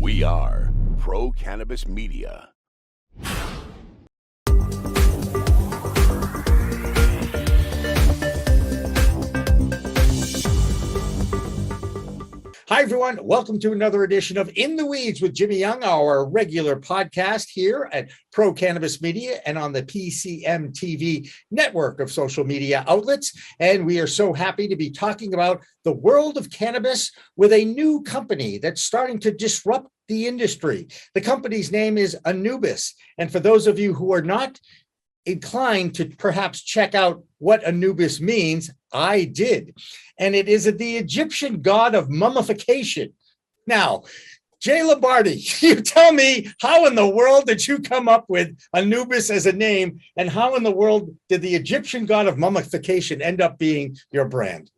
We are Pro Cannabis Media. Hi, everyone. Welcome to another edition of In the Weeds with Jimmy Young, our regular podcast here at Pro Cannabis Media and on the FinCEN TV network of social media outlets. And we are so happy to be talking about the world of cannabis with a new company that's starting to disrupt the industry. The company's name is Anubis. And for those of you who are not inclined to perhaps check out what Anubis means, I did. And it is the Egyptian god of mummification. Now, Jay Lombardi, you tell me, how in the world did you come up with Anubis as a name, and how in the world did the Egyptian god of mummification end up being your brand?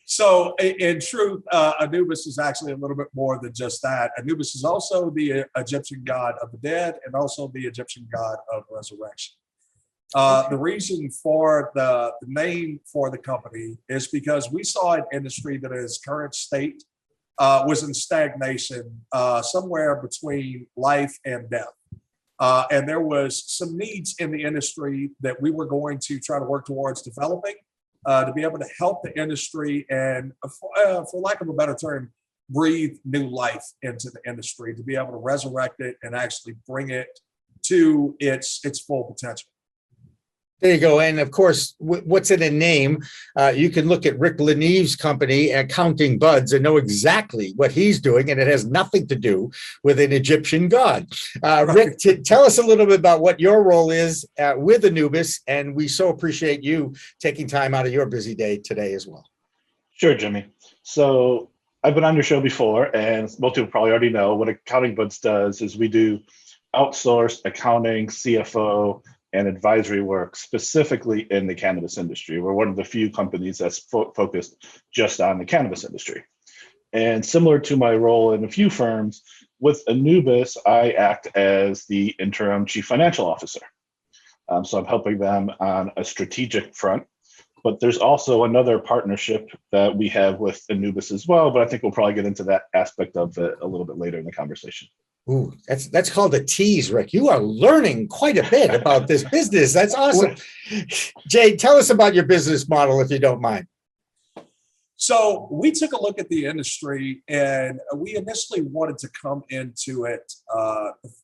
So in truth, Anubis is actually a little bit more than just that. Anubis is also the Egyptian god of the dead and also the Egyptian god of resurrection. The reason for the name for the company is because we saw an industry that its current state was in stagnation somewhere between life and death. And there was some needs in the industry that we were going to try to work towards developing to be able to help the industry and, for lack of a better term, breathe new life into the industry, to be able to resurrect it and actually bring it to its full potential. There you go. And of course, what's in a name? You can look at Rick LaNeve's company, Counting Buds, and know exactly what he's doing, and it has nothing to do with an Egyptian god. Rick, tell us a little bit about what your role is with Anubis, and we so appreciate you taking time out of your busy day today as well. Sure, Jimmy. So I've been on your show before, and most people probably already know what Counting Buds does is we do outsourced accounting, CFO, and advisory work specifically in the cannabis industry. We're one of the few companies that's focused just on the cannabis industry. And similar to my role in a few firms, with Anubis, I act as the interim chief financial officer. So I'm helping them on a strategic front. But there's also another partnership that we have with Anubis as well, but I think we'll probably get into that aspect of it a little bit later in the conversation. Ooh, that's called a tease, Rick. You are learning quite a bit about this business. That's awesome. Jay, tell us about your business model, if you don't mind. So we took a look at the industry, and we initially wanted to come into it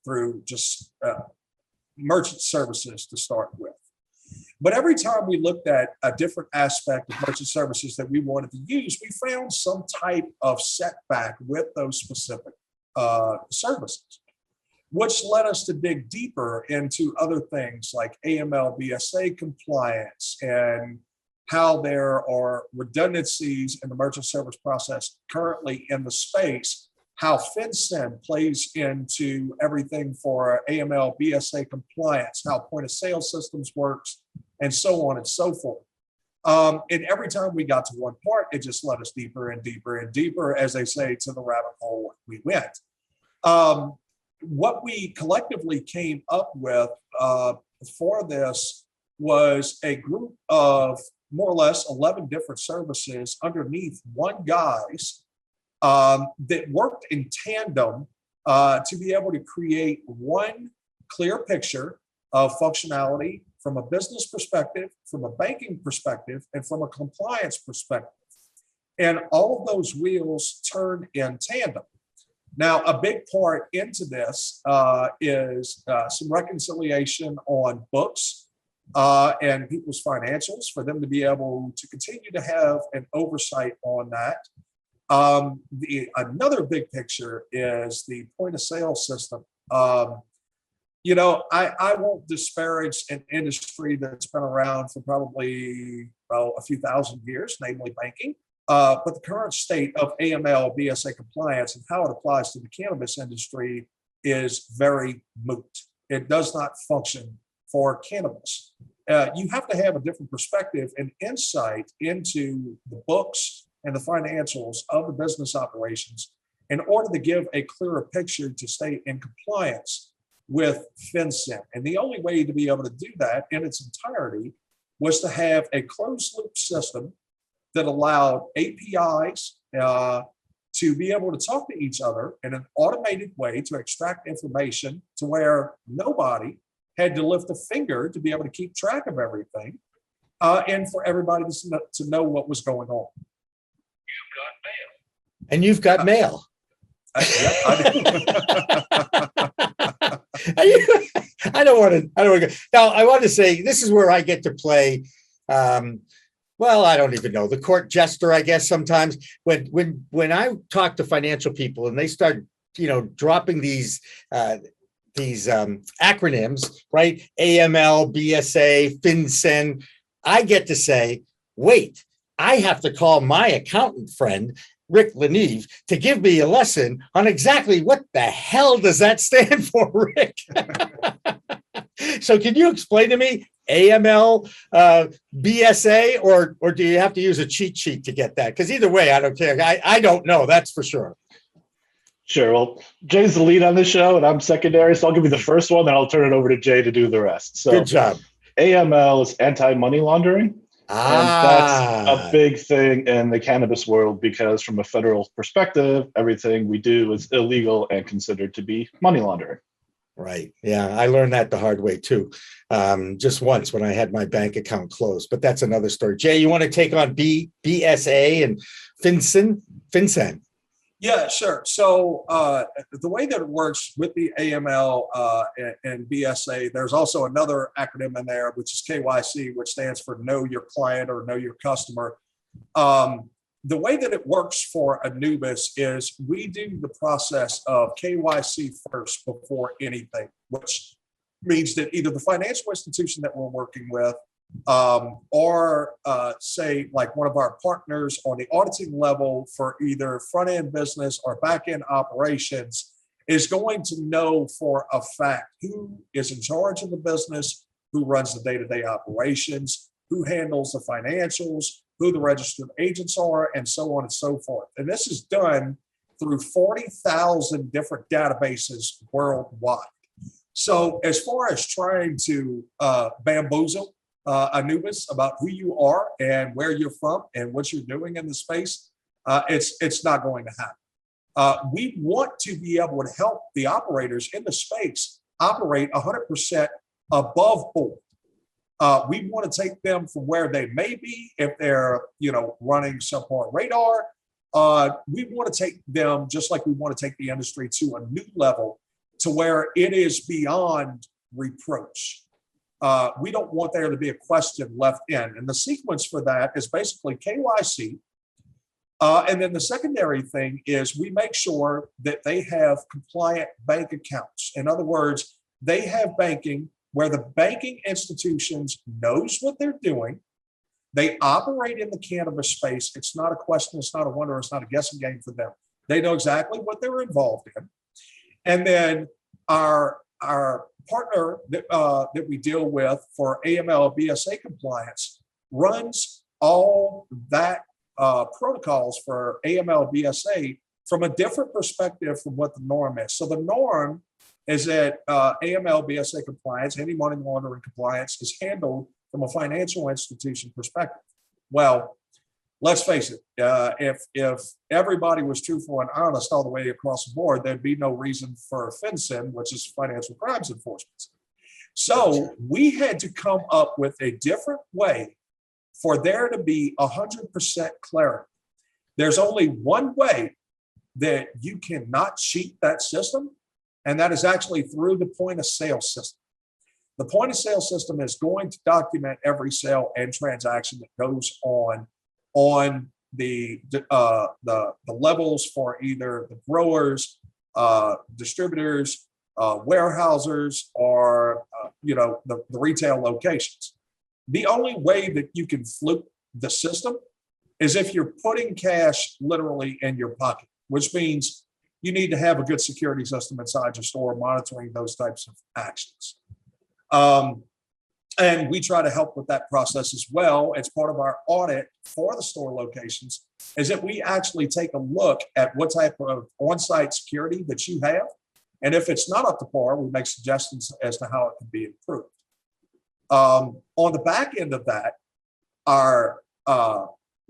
through just merchant services to start with. But every time we looked at a different aspect of merchant services that we wanted to use, we found some type of setback with those specific services, which led us to dig deeper into other things like AML, BSA compliance, and how there are redundancies in the merchant service process currently in the space, how FinCEN plays into everything for AML, BSA compliance, how point of sale systems works, and so on and so forth. And every time we got to one part, it just led us deeper and deeper and deeper, as they say, to the rabbit hole we went. What we collectively came up with for this was a group of more or less 11 different services underneath one guise that worked in tandem to be able to create one clear picture of functionality from a business perspective, from a banking perspective, and from a compliance perspective. And all of those wheels turn in tandem. Now, a big part into this is some reconciliation on books and people's financials for them to be able to continue to have an oversight on that. Another big picture is the point of sale system. I won't disparage an industry that's been around for probably a few thousand years, namely banking. But the current state of AML, BSA compliance, and how it applies to the cannabis industry is very moot. It does not function for cannabis. You have to have a different perspective and insight into the books and the financials of the business operations in order to give a clearer picture to stay in compliance with FinCEN. And the only way to be able to do that in its entirety was to have a closed loop system that allowed APIs to be able to talk to each other in an automated way to extract information to where nobody had to lift a finger to be able to keep track of everything, and for everybody to know what was going on. And you've got mail. Yep, I do. I don't want to go. Now, I want to say this is where I get to play. Well, I don't even know, the court jester, I guess. Sometimes when I talk to financial people and they start, dropping these acronyms, right? AML, BSA, FinCEN. I get to say, wait, I have to call my accountant friend, Rick LaNeve, to give me a lesson on exactly what the hell does that stand for, Rick? So can you explain to me AML, BSA, or do you have to use a cheat sheet to get that? Because either way, I don't care. I don't know, that's for sure. Sure. Well, Jay's the lead on the show, and I'm secondary, so I'll give you the first one, then I'll turn it over to Jay to do the rest. So, good job. AML is anti-money laundering. And that's a big thing in the cannabis world because from a federal perspective, everything we do is illegal and considered to be money laundering. Right. Yeah, I learned that the hard way too. Just once when I had my bank account closed, but that's another story. Jay, you want to take on BSA and FinCEN? Yeah, sure. So the way that it works with the AML and BSA, there's also another acronym in there, which is KYC, which stands for Know Your Client or Know Your Customer. The way that it works for Anubis is we do the process of KYC first before anything, which means that either the financial institution that we're working with or say like one of our partners on the auditing level for either front-end business or back-end operations is going to know for a fact who is in charge of the business, who runs the day-to-day operations, who handles the financials, who the registered agents are, and so on and so forth. And this is done through 40,000 different databases worldwide. So as far as trying to bamboozle Anubis about who you are and where you're from and what you're doing in the space, it's not going to happen. We want to be able to help the operators in the space operate 100% above board. We want to take them from where they may be if they're, running subpar radar. We want to take them just like we want to take the industry to a new level to where it is beyond reproach. We don't want there to be a question left in. And the sequence for that is basically KYC. And then the secondary thing is we make sure that they have compliant bank accounts. In other words, they have banking where the banking institutions knows what they're doing. They operate in the cannabis space. It's not a question, it's not a wonder, it's not a guessing game for them. They know exactly what they're involved in. And then our partner that we deal with for AML BSA compliance runs all that protocols for AML BSA from a different perspective from what the norm is. So the norm is that AML BSA compliance, anti-money laundering compliance, is handled from a financial institution perspective. Well, let's face it, if everybody was truthful and honest all the way across the board, there'd be no reason for FinCEN, which is financial crimes enforcement. So we had to come up with a different way for there to be 100% clarity. There's only one way that you cannot cheat that system, and that is actually through the point of sale system. The point of sale system is going to document every sale and transaction that goes on the levels for either the growers, distributors, warehousers, or the retail locations. The only way that you can fluke the system is if you're putting cash literally in your pocket, which means you need to have a good security system inside your store monitoring those types of actions. And we try to help with that process as well. As part of our audit for the store locations is that we actually take a look at what type of on-site security that you have. And if it's not up to par, we make suggestions as to how it can be improved. On the back end of that, our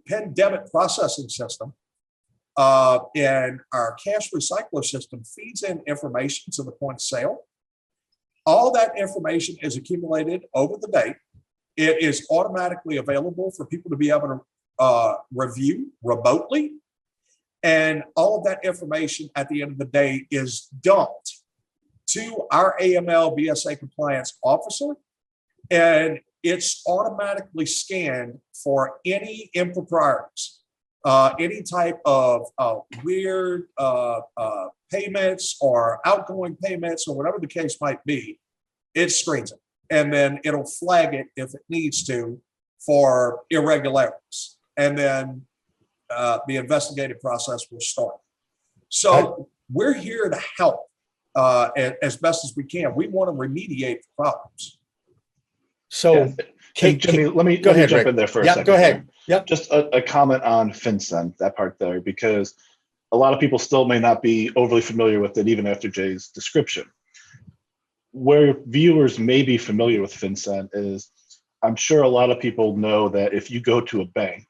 pen debit processing system and our cash recycler system feeds in information to the point of sale. All that information is accumulated over the day. It is automatically available for people to be able to review remotely. And all of that information at the end of the day is dumped to our AML BSA compliance officer. And it's automatically scanned for any improprieties, any type of weird payments or outgoing payments or whatever the case might be. It screens it, and then it'll flag it if it needs to for irregularities. And then the investigative process will start. So we're here to help as best as we can. We want to remediate the problems. So, Jimmy, let me ahead, jump Rick. in there for a Yeah, second. go ahead. Yep. Just a comment on FinCEN, that part there, because a lot of people still may not be overly familiar with it, even after Jay's description. Where viewers may be familiar with FinCEN is, I'm sure a lot of people know that if you go to a bank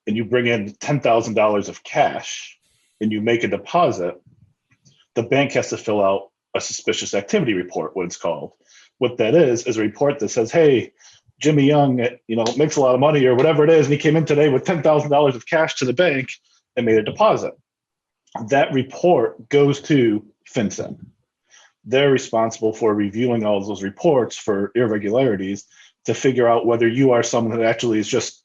and you bring in $10,000 of cash and you make a deposit, the bank has to fill out a suspicious activity report, what it's called. What that is a report that says, hey, Jimmy Young, makes a lot of money or whatever it is, and he came in today with $10,000 of cash to the bank and made a deposit. That report goes to FinCEN. They're responsible for reviewing all of those reports for irregularities to figure out whether you are someone that actually is just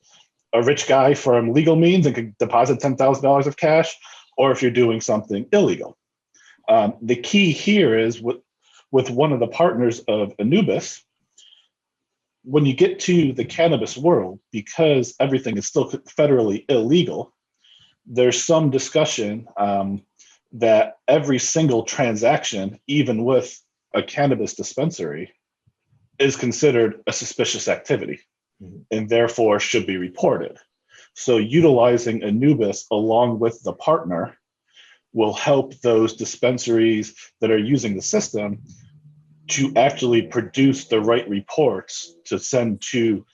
a rich guy from legal means and can deposit $10,000 of cash, or if you're doing something illegal. The key here is with one of the partners of Anubis, when you get to the cannabis world, because everything is still federally illegal, there's some discussion that every single transaction, even with a cannabis dispensary, is considered a suspicious activity and therefore should be reported. So utilizing Anubis along with the partner will help those dispensaries that are using the system to actually produce the right reports to send to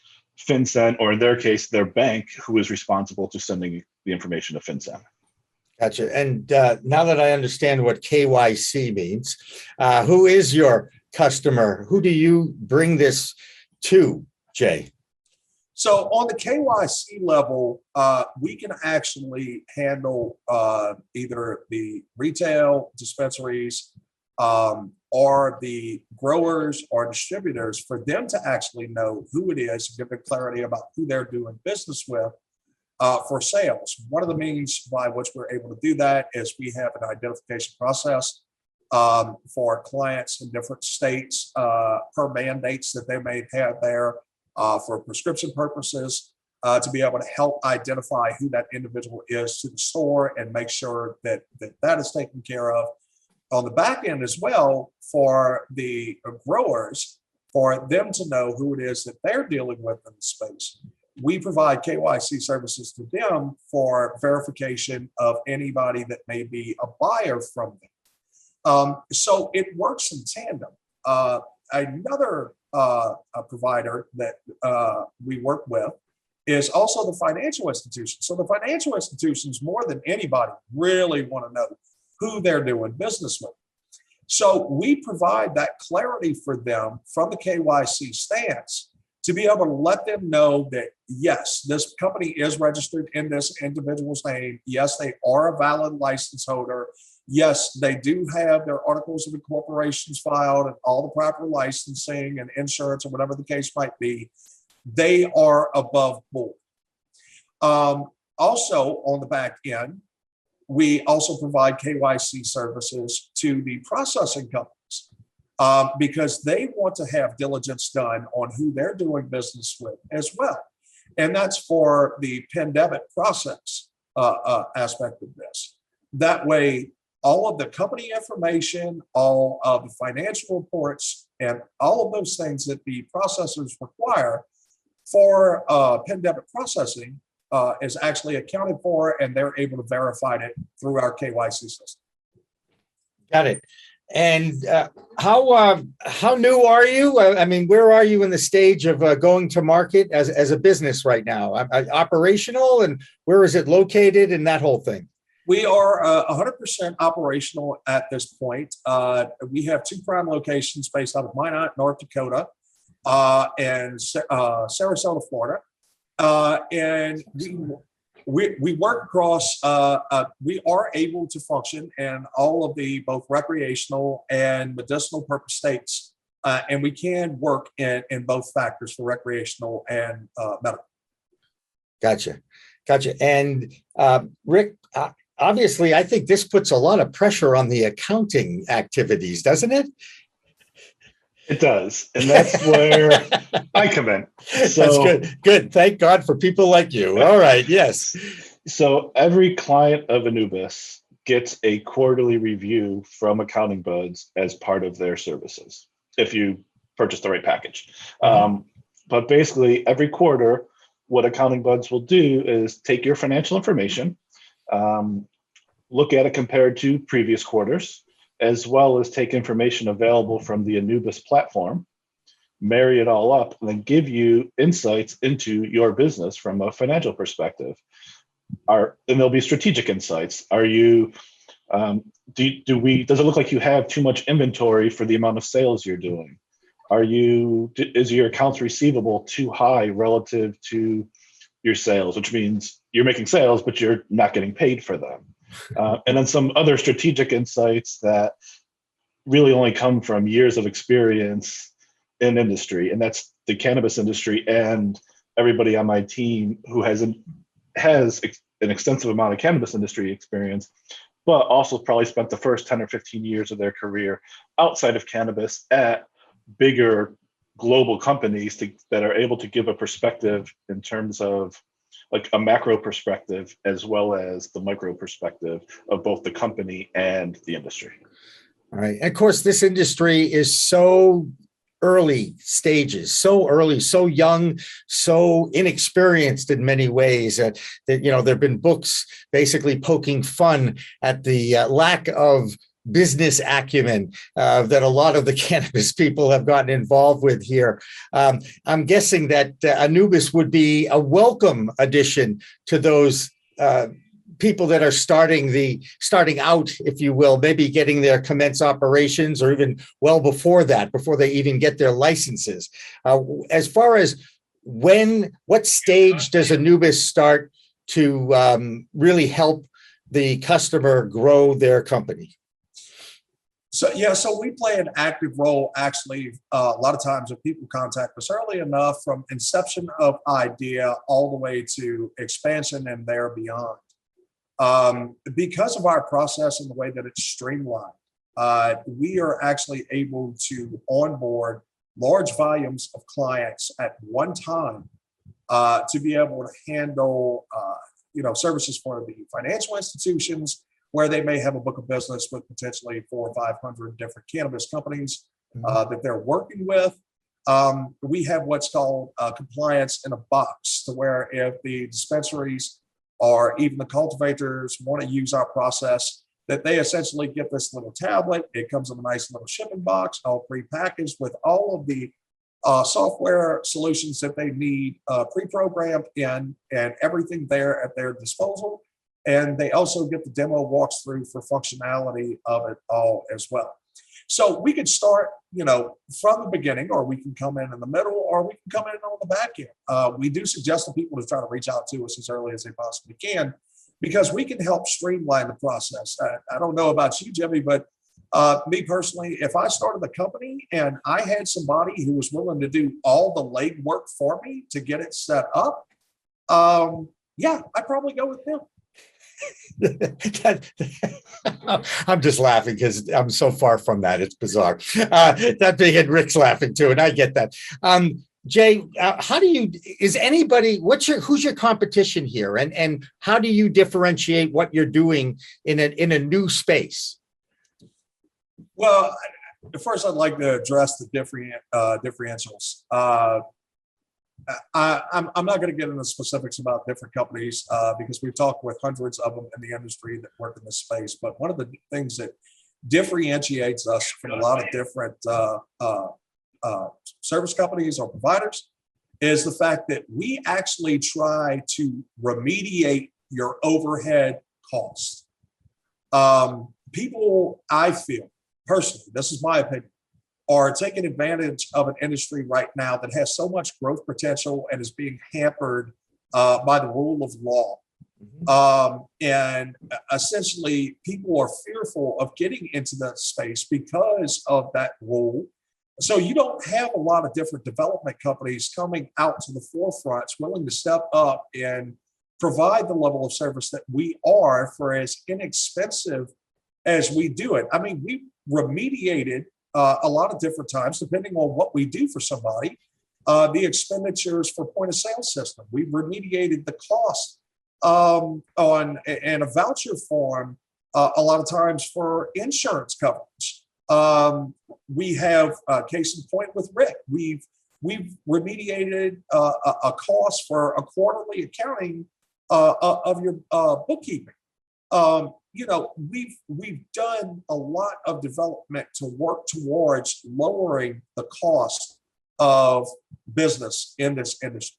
FinCEN, or in their case, their bank, who is responsible to sending the information to FinCEN. Gotcha. And now that I understand what KYC means, who is your customer? Who do you bring this to, Jay? So on the KYC level, we can actually handle either the retail dispensaries or the growers or distributors, for them to actually know who it is and give them clarity about who they're doing business with for sales. One of the means by which we're able to do that is we have an identification process for clients in different states per mandates that they may have there for prescription purposes to be able to help identify who that individual is to the store and make sure that that is taken care of. On the back end as well, for the growers, for them to know who it is that they're dealing with in the space. We provide KYC services to them for verification of anybody that may be a buyer from them. So it works in tandem. Another provider that we work with is also the financial institution. So the financial institutions, more than anybody, really want to know who they're doing business with. So we provide that clarity for them from the KYC stance to be able to let them know that, yes, this company is registered in this individual's name. Yes, they are a valid license holder. Yes, they do have their articles of incorporation filed and all the proper licensing and insurance or whatever the case might be. They are above board. Also on the back end, we also provide KYC services to the processing companies because they want to have diligence done on who they're doing business with as well. And that's for the pandemic process aspect of this. That way, all of the company information, all of the financial reports, and all of those things that the processors require for pandemic processing is actually accounted for, and they're able to verify it through our KYC system. Got it. And how new are you? I mean, where are you in the stage of going to market as a business right now? Operational, and where is it located and that whole thing? We are 100% operational at this point. We have 2 prime locations based out of Minot, North Dakota, and Sarasota, Florida. And we work across, we are able to function in all of the both recreational and medicinal purpose states. And we can work in both factors for recreational and medical. Gotcha. And Rick, obviously, I think this puts a lot of pressure on the accounting activities, doesn't it? It does. And that's where I come in. So, that's good. Good. Thank God for people like you. All right. Yes. So every client of Anubis gets a quarterly review from Accounting Buds as part of their services, if you purchase the right package. But basically, every quarter, what Accounting Buds will do is take your financial information, look at it compared to previous quarters, as well as take information available from the Anubis platform, marry it all up, and then give you insights into your business from a financial perspective. And there'll be strategic insights. Are you, does it look like you have too much inventory for the amount of sales you're doing? Is your accounts receivable too high relative to your sales, which means you're making sales, but you're not getting paid for them? And then some other strategic insights that really only come from years of experience in industry, and that's the cannabis industry, and everybody on my team who has an extensive amount of cannabis industry experience, but also probably spent the first 10 or 15 years of their career outside of cannabis at bigger global companies that are able to give a perspective in terms of like a macro perspective as well as the micro perspective of both the company and the industry. All right. And of course, this industry is so early stages, so early, so young, so inexperienced in many ways that there have been books basically poking fun at the lack of business acumen that a lot of the cannabis people have gotten involved with here. I'm guessing that Anubis would be a welcome addition to those people that are starting out, if you will, maybe getting their commence operations or even well before that, before they even get their licenses. As far as what stage does Anubis start to really help the customer grow their company? So we play an active role, actually, a lot of times if people contact us early enough from inception of idea all the way to expansion and there beyond. Because of our process and the way that it's streamlined, we are actually able to onboard large volumes of clients at one time to be able to handle services for the financial institutions, where they may have a book of business with potentially 400 or 500 different cannabis companies that they're working with. We have what's called compliance in a box, to where if the dispensaries or even the cultivators want to use our process, that they essentially get this little tablet. It comes in a nice little shipping box, all pre-packaged with all of the software solutions that they need pre-programmed in, and everything there at their disposal. And they also get the demo walkthrough for functionality of it all as well. So we could start, from the beginning, or we can come in the middle, or we can come in on the back end. We do suggest to people to try to reach out to us as early as they possibly can, because we can help streamline the process. I don't know about you, Jimmy, but me personally, if I started a company and I had somebody who was willing to do all the legwork for me to get it set up, I'd probably go with them. I'm just laughing because I'm so far from that. It's bizarre. That being it, Rick's laughing too, and I get that. Jay, who's your competition here, and how do you differentiate what you're doing in a new space? Well, first I'd like to address the differentials. I'm not going to get into specifics about different companies because we've talked with hundreds of them in the industry that work in this space. But one of the things that differentiates us from a lot of different service companies or providers is the fact that we actually try to remediate your overhead costs. People, I feel personally, this is my opinion, are taking advantage of an industry right now that has so much growth potential and is being hampered by the rule of law. And essentially, people are fearful of getting into that space because of that rule. So you don't have a lot of different development companies coming out to the forefront, willing to step up and provide the level of service that we are for as inexpensive as we do it. I mean, we remediated a lot of different times, depending on what we do for somebody, the expenditures for point of sale system. We remediated the cost on and a voucher form a lot of times for insurance coverage. We have case in point with Rick. We've remediated a cost for a quarterly accounting of your bookkeeping. You know, we've done a lot of development to work towards lowering the cost of business in this industry.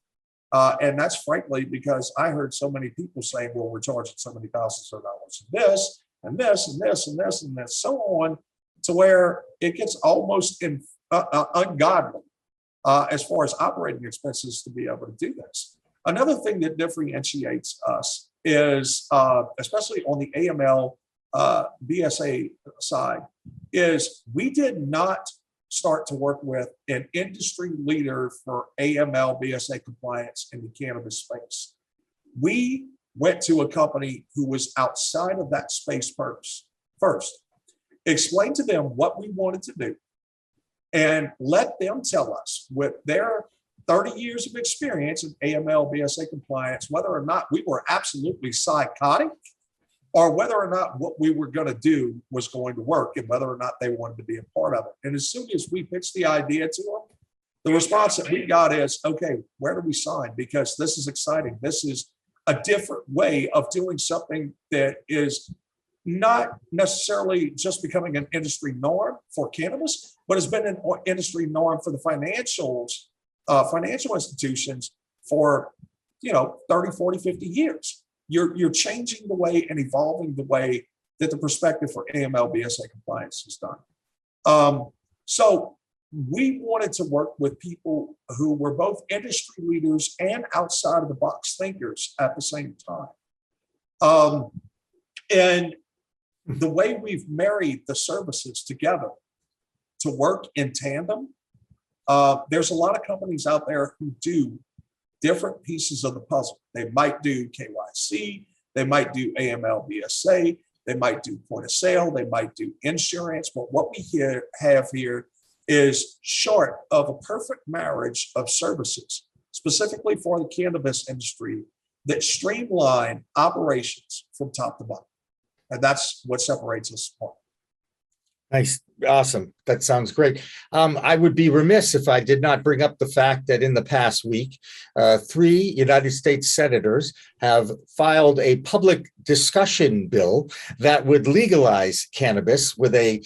And that's frankly because I heard so many people saying, well, we're charging so many thousands of dollars for this and this and this and this and this, so on, to where it gets almost ungodly as far as operating expenses to be able to do this. Another thing that differentiates us is, especially on the AML BSA side, is we did not start to work with an industry leader for AML BSA compliance in the cannabis space. We went to a company who was outside of that space first, explained to them what we wanted to do, and let them tell us with their 30 years of experience in AML BSA compliance, whether or not we were absolutely psychotic or whether or not what we were going to do was going to work and whether or not they wanted to be a part of it. And as soon as we pitched the idea to them, the response that we got is, okay, where do we sign? Because this is exciting. This is a different way of doing something that is not necessarily just becoming an industry norm for cannabis, but has been an industry norm for the financial institutions for 30, 40, 50 years. You're changing the way and evolving the way that the perspective for AML BSA compliance is done. So we wanted to work with people who were both industry leaders and outside of the box thinkers at the same time. And the way we've married the services together to work in tandem, there's a lot of companies out there who do different pieces of the puzzle. They might do KYC, they might do AML BSA, they might do point of sale, they might do insurance. But what we have here is short of a perfect marriage of services, specifically for the cannabis industry, that streamline operations from top to bottom. And that's what separates us apart. Nice. Awesome. That sounds great. I would be remiss if I did not bring up the fact that in the past week, 3 United States senators have filed a public discussion bill that would legalize cannabis with a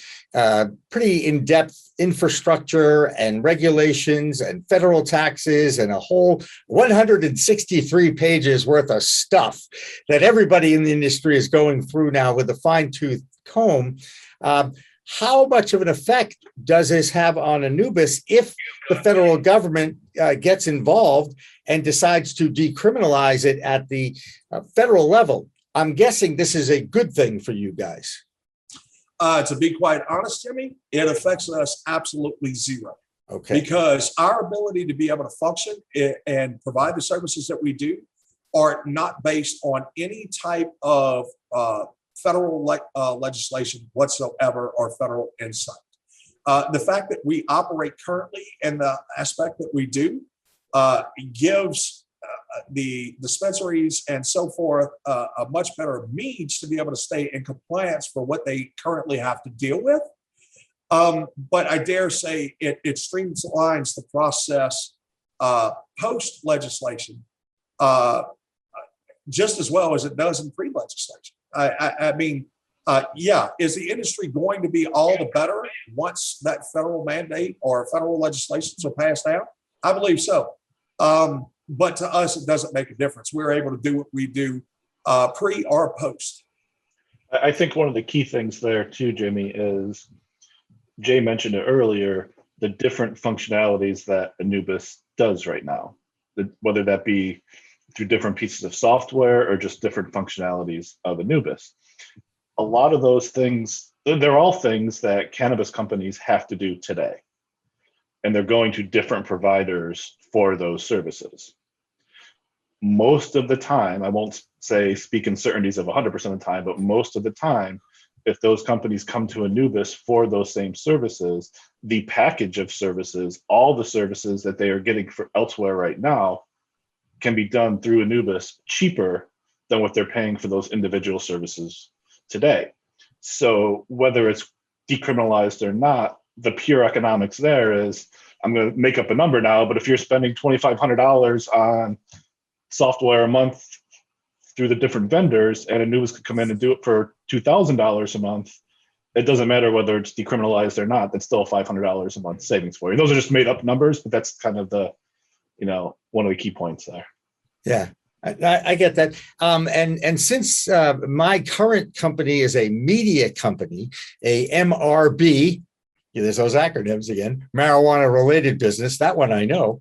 pretty in-depth infrastructure and regulations and federal taxes and a whole 163 pages worth of stuff that everybody in the industry is going through now with a fine-tooth comb. How much of an effect does this have on Anubis if the federal government gets involved and decides to decriminalize it at the federal level? I'm guessing this is a good thing for you guys. To be quite honest, Jimmy, it affects us absolutely zero. Okay. Because our ability to be able to function and provide the services that we do are not based on any type of federal legislation whatsoever or federal insight. The fact that we operate currently in the aspect that we do gives the dispensaries and so forth a much better means to be able to stay in compliance for what they currently have to deal with. But I dare say it streamlines the process post legislation just as well as it does in pre-legislation. I mean, is the industry going to be all the better once that federal mandate or federal legislations are passed out? I believe so. But to us, it doesn't make a difference. We're able to do what we do pre or post. I think one of the key things there too, Jimmy, is Jay mentioned it earlier, the different functionalities that Anubis does right now, whether that be through different pieces of software or just different functionalities of Anubis. A lot of those things, they're all things that cannabis companies have to do today. And they're going to different providers for those services. Most of the time, I won't say speak in certainties of 100% of the time, but most of the time, if those companies come to Anubis for those same services, the package of services, all the services that they are getting for elsewhere right now, can be done through Anubis cheaper than what they're paying for those individual services today. So whether it's decriminalized or not, the pure economics there is, I'm going to make up a number now, but if you're spending $2,500 on software a month through the different vendors, and Anubis could come in and do it for $2,000 a month, it doesn't matter whether it's decriminalized or not, that's still $500 a month savings for you. Those are just made up numbers, but that's kind of the, one of the key points there. Yeah, I get that. And since my current company is a media company, a MRB, there's those acronyms again, marijuana related business, that one I know.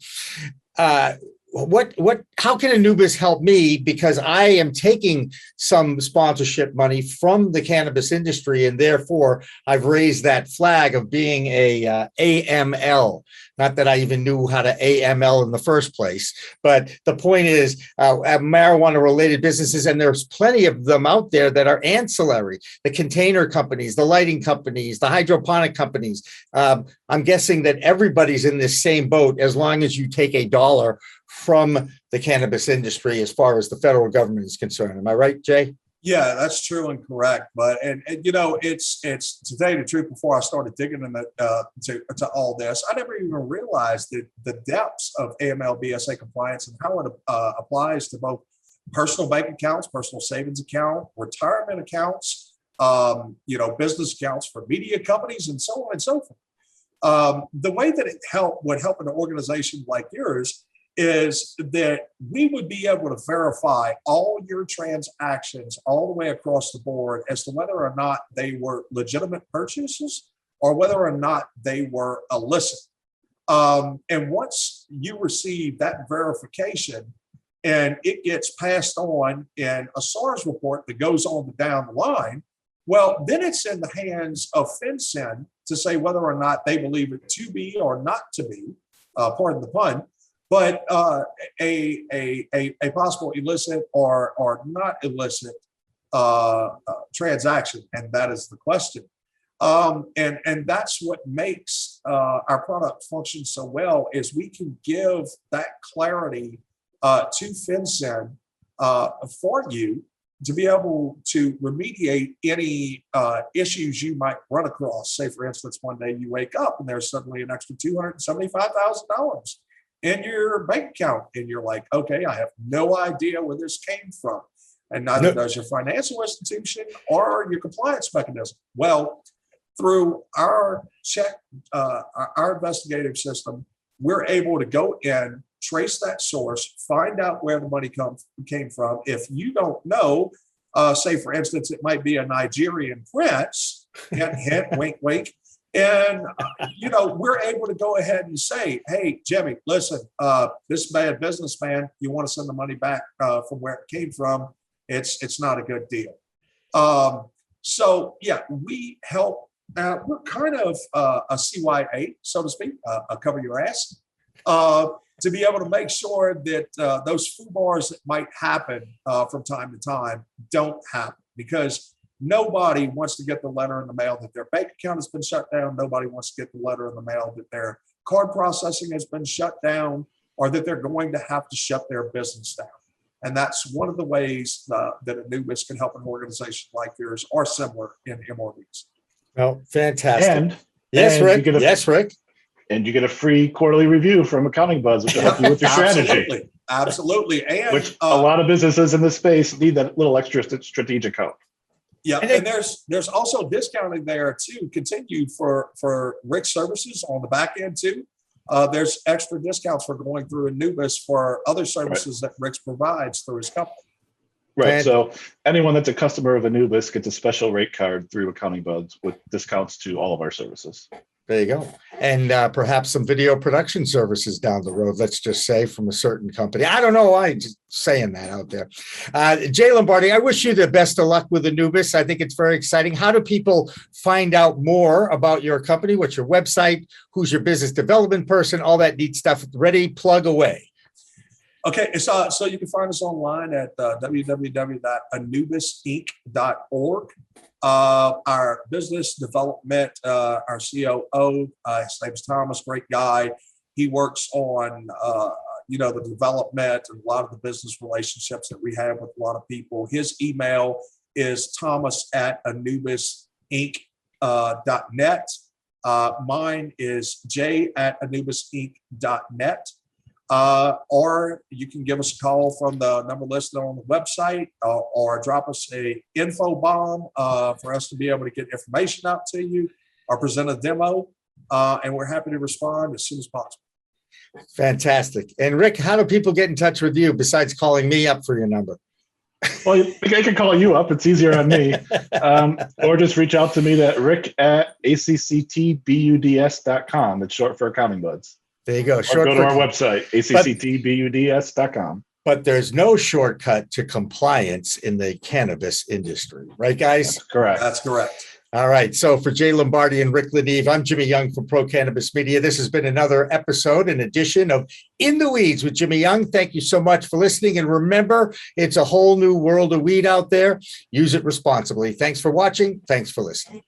How can Anubis help me? Because I am taking some sponsorship money from the cannabis industry, and therefore I've raised that flag of being a AML. Not that I even knew how to AML in the first place, but the point is marijuana related businesses, and there's plenty of them out there that are ancillary, the container companies, the lighting companies, the hydroponic companies. I'm guessing that everybody's in this same boat as long as you take $1 from the cannabis industry as far as the federal government is concerned. Am I right, Jay? Yeah, that's true and correct. But and it's to tell you the truth, before I started digging into to all this, I never even realized that the depths of AML BSA compliance and how it applies to both personal bank accounts, personal savings account, retirement accounts, business accounts for media companies, and so on and so forth. The way that it would help an organization like yours is that we would be able to verify all your transactions all the way across the board as to whether or not they were legitimate purchases or whether or not they were illicit. And once you receive that verification and it gets passed on in a SARS report that goes on down the line, well, then it's in the hands of FinCEN to say whether or not they believe it to be or not to be, pardon the pun, but a possible illicit or not illicit transaction, and that is the question. And that's what makes our product function so well, is we can give that clarity to FinCEN for you to be able to remediate any issues you might run across. Say, for instance, one day you wake up and there's suddenly an extra $275,000 in your bank account, and you're like, okay, I have no idea where this came from, and neither does your financial institution or your compliance mechanism. Well, through our check, our investigative system, we're able to go in, trace that source, find out where the money came from. If you don't know, say, for instance, it might be a Nigerian prince, hint, hint, wink, wink. And, we're able to go ahead and say, hey, Jimmy, listen, this bad businessman, you want to send the money back from where it came from. It's not a good deal. So, yeah, we help. We're kind of a CYA, so to speak, a cover your ass, to be able to make sure that those FUBARs that might happen from time to time don't happen, because nobody wants to get the letter in the mail that their bank account has been shut down. Nobody wants to get the letter in the mail that their card processing has been shut down, or that they're going to have to shut their business down. And that's one of the ways that Anubis can help an organization like yours or similar in MRBs. Well, fantastic. And yes, and Rick. Yes, Rick. And you get a free quarterly review from Accounting Buzz, which will help you with your strategy. Absolutely. And which a lot of businesses in this space need that little extra strategic help. Yeah, and there's also discounting there to continue for Rick's services on the back end too. There's extra discounts for going through Anubis for other services that Rick's provides through his company. Right. So anyone that's a customer of Anubis gets a special rate card through Accounting Buds with discounts to all of our services. There you go. And perhaps some video production services down the road, let's just say, from a certain company. I don't know. I'm just saying that out there. Jay Lombardi, I wish you the best of luck with Anubis. I think it's very exciting. How do people find out more about your company? What's your website? Who's your business development person? All that neat stuff. Ready, plug away. Okay, so you can find us online at www.anubisinc.org. Our business development, our COO, his name's Thomas, great guy. He works on, the development and a lot of the business relationships that we have with a lot of people. His email is thomas@anubisinc.net. Mine is j@anubisinc.net. Or you can give us a call from the number listed on the website, or drop us a info bomb for us to be able to get information out to you or present a demo. And we're happy to respond as soon as possible. Fantastic. And Rick, how do people get in touch with you besides calling me up for your number? Well, I can call you up. It's easier on me. Or just reach out to me at rick@acctbuds.com. It's short for Accounting Buds. There you go. Or go to our website, acctbuds.com. But there's no shortcut to compliance in the cannabis industry, right, guys? That's correct. That's correct. All right. So for Jay Lombardi and Rick LaNeve, I'm Jimmy Young from Pro Cannabis Media. This has been another episode, an edition of In the Weeds with Jimmy Young. Thank you so much for listening. And remember, it's a whole new world of weed out there. Use it responsibly. Thanks for watching. Thanks for listening.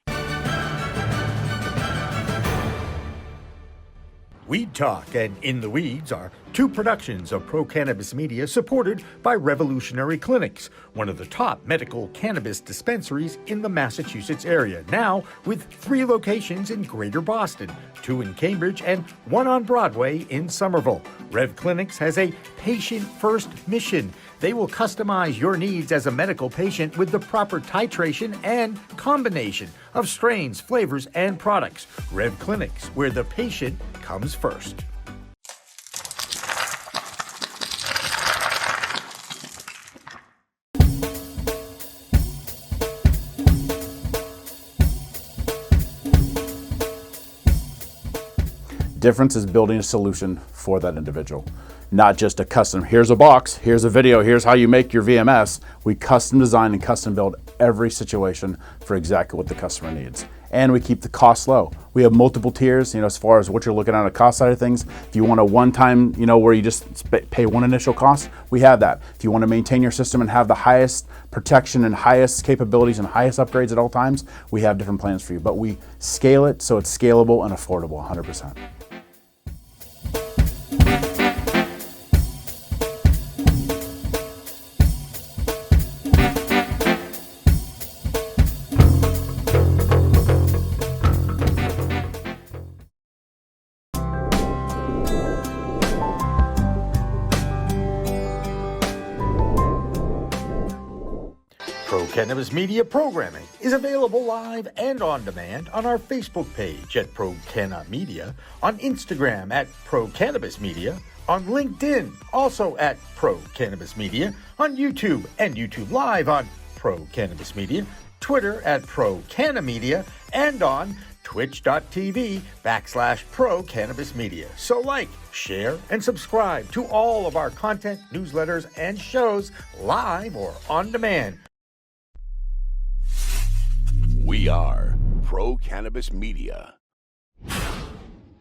Weed Talk and In the Weeds are two productions of Pro Cannabis Media supported by Revolutionary Clinics, one of the top medical cannabis dispensaries in the Massachusetts area, now with 3 locations in Greater Boston, 2 in Cambridge and 1 on Broadway in Somerville. Rev Clinics has a patient-first mission. They will customize your needs as a medical patient with the proper titration and combination of strains, flavors, and products. Rev Clinics, where the patient comes first. Difference is building a solution for that individual. Not just a custom, here's a box, here's a video, here's how you make your VMS. We custom design and custom build every situation for exactly what the customer needs. And we keep the costs low. We have multiple tiers, as far as what you're looking at on the cost side of things. If you want a one-time, where you just pay one initial cost, we have that. If you want to maintain your system and have the highest protection and highest capabilities and highest upgrades at all times, we have different plans for you. But we scale it so it's scalable and affordable 100%. Pro Cannabis Media programming is available live and on demand on our Facebook page at Pro Canna Media, on Instagram at Pro Cannabis Media, on LinkedIn also at Pro Cannabis Media, on YouTube and YouTube Live on Pro Cannabis Media, Twitter at Pro Canna Media, and on twitch.tv/Pro Cannabis Media. So like, share, and subscribe to all of our content, newsletters, and shows live or on demand. We are Pro Cannabis Media.